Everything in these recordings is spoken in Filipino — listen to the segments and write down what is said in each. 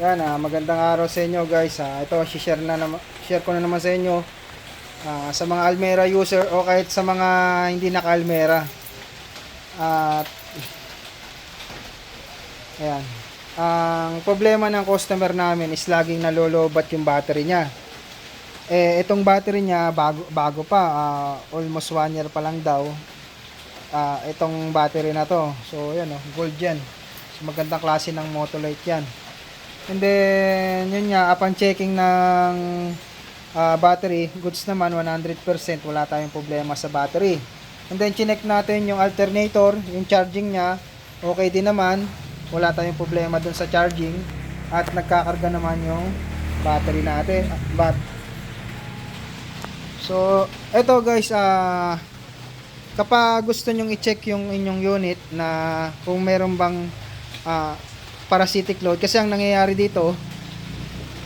Yan, magandang araw sa inyo guys. Ito, share ko na naman sa inyo sa mga Almera user o kahit sa mga hindi naka-Almera. At ayan. Ang problema ng customer namin is laging nalolobat yung battery niya. Itong battery niya bago pa, almost 1 year pa lang daw. Itong battery na to. So, yan gold yan. So, magandang klase ng Motolite yan. And then, yun nga, upon checking ng battery, goods naman, 100%, wala tayong problema sa battery. And then, chinek natin yung alternator, yung charging niya, okay din naman, wala tayong problema dun sa charging, at nagkakarga naman yung battery natin. So, eto guys, kapag gusto nyong i-check yung inyong unit na kung meron bang parasitic load, kasi ang nangyayari dito,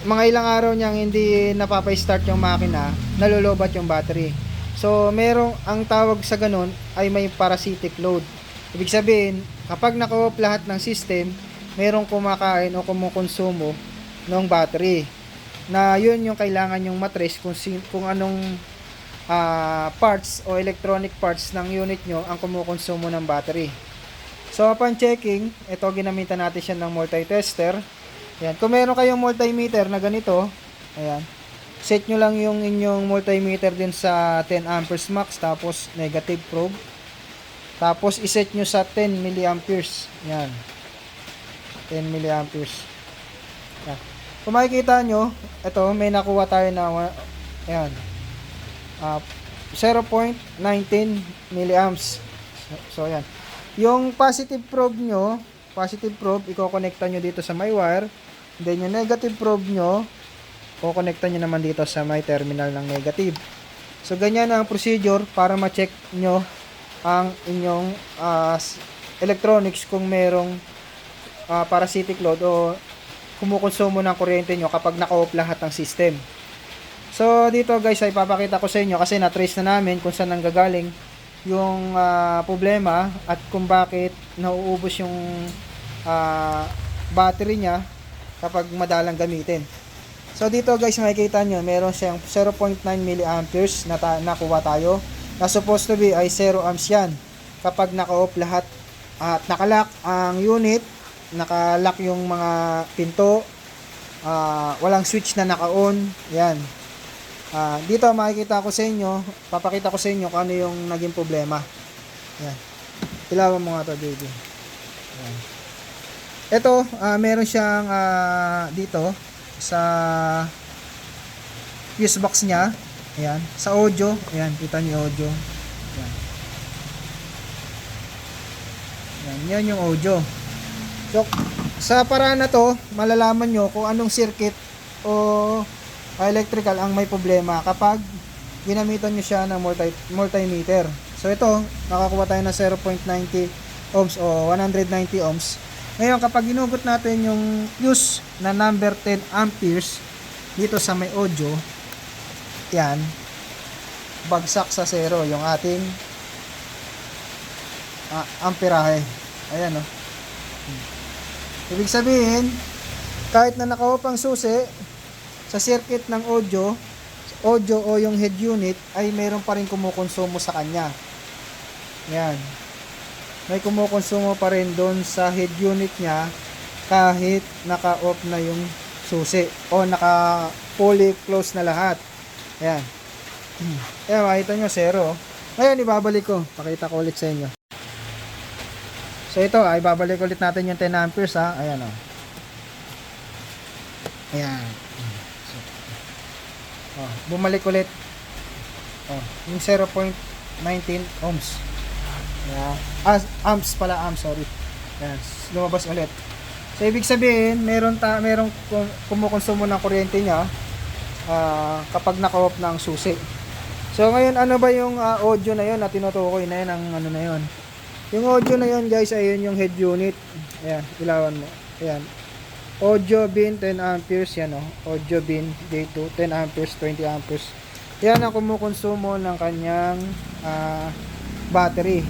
mga ilang araw niyang hindi napapa-start yung makina, nalolobat yung battery. So ang tawag sa ganun ay may parasitic load. Ibig sabihin, kapag naka-off lahat ng system, merong kumakain o kumukonsumo ng battery, na yun yung kailangan yung matrace kung anong parts o electronic parts ng unit nyo ang kumukonsumo ng battery. So upon checking, ito ginamitan natin siya ng multi-tester. Ayan, kung meron kayong multimeter na ganito, ayan, set nyo lang yung inyong multimeter din sa 10 amperes max, tapos negative probe. Tapos iset nyo sa 10 milliamperes. Ayan, 10 milliamperes. Ayan. Kung makikita nyo, ito may nakuha tayo na ayan, 0.19 milliamps. So ayan. Yung positive probe nyo, i-connecta nyo dito sa may wire. Then yung negative probe nyo, i-connecta nyo naman dito sa may terminal ng negative. So ganyan ang procedure para ma-check nyo ang inyong electronics kung merong parasitic load o kumukonsumo ng kuryente nyo kapag naka-off lahat ng system. So dito guys ay papakita ko sa inyo kasi na-trace na namin kung saan nanggagaling yung problema at kung bakit nauubos yung battery niya kapag madalang gamitin. So dito guys makikita nyo meron siyang 0.9 milliamperes na nakuha tayo, na supposed to be ay 0 amps yan kapag naka-off lahat at nakalock ang unit, nakalock yung mga pinto, walang switch na naka-on. Yan. Dito makikita ko sa inyo, papakita ko sa inyo kung ano yung naging problema. Yan. Ilawan mo nga to, baby. Yan. Ito, meron siyang dito sa fuse box niya. Ayan, sa audio. Ayan, kita niyo audio. Ayan. Ayan, yan yung audio. So, sa paraan na to, malalaman nyo kung anong circuit o electrical ang may problema kapag ginamitan nyo siya ng multimeter. So ito, nakakuha tayo ng 0.90 ohms o 190 ohms. Ngayon kapag ginugot natin yung fuse na number 10 amperes dito sa may audio, yan, bagsak sa 0 yung ating amperahe. Ayan o. Ibig sabihin, kahit na naka-off ang susi, sa circuit ng audio o yung head unit ay mayroon pa rin kumukonsumo sa kanya. Yan. May kumukonsumo pa rin doon sa head unit niya kahit naka-off na yung susi o naka fully close na lahat. Yan. Ayan, makita nyo, 0. Ngayon, ibabalik ko. Pakita ko ulit sa inyo. So, ito, ibabalik ulit natin yung 10 amperes, ha. Ayan, o. Ayan. Bumalik ulit. Yung 0.19 ohms. Yeah. Amps pala, sorry. Ayan, lumabas ulit. So, ibig sabihin, merong kumukonsumo ng kuryente niya kapag naka-off na ang susi. So, ngayon, ano ba yung audio na yun na tinutukoy na yun, ang ano na yun? Yung audio na yun, guys, ayun yung head unit. Ayan, ilawan mo. Ayan. Audio bin 10 amperes yan, audio bin J2 10 amperes 20 amperes yan ang kumukonsumo ng kanyang battery.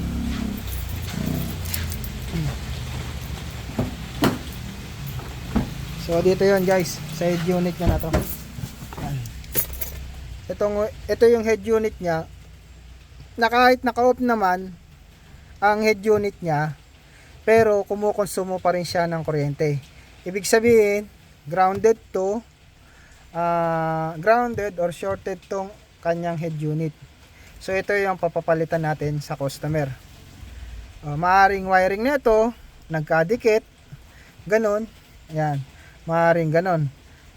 So dito yon guys, sa head unit niya na to. Yan. Ito yung head unit niya. Na kahit naka-off naman ang head unit niya, pero kumukonsumo pa rin siya ng kuryente. Ibig sabihin, grounded to grounded or shorted tong kanyang head unit. So ito yung papapalitan natin sa customer. Maaring wiring nito nagkadikit, ganon. Ayan, maaring ganon.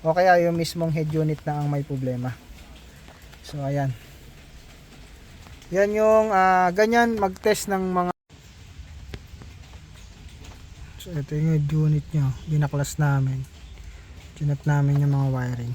O kaya yung mismong head unit na ang may problema. So ayan. Yan yung ganyan mag-test ng mga. So ito yung head unit nyo, binaklas namin. Chinat namin yung mga wiring.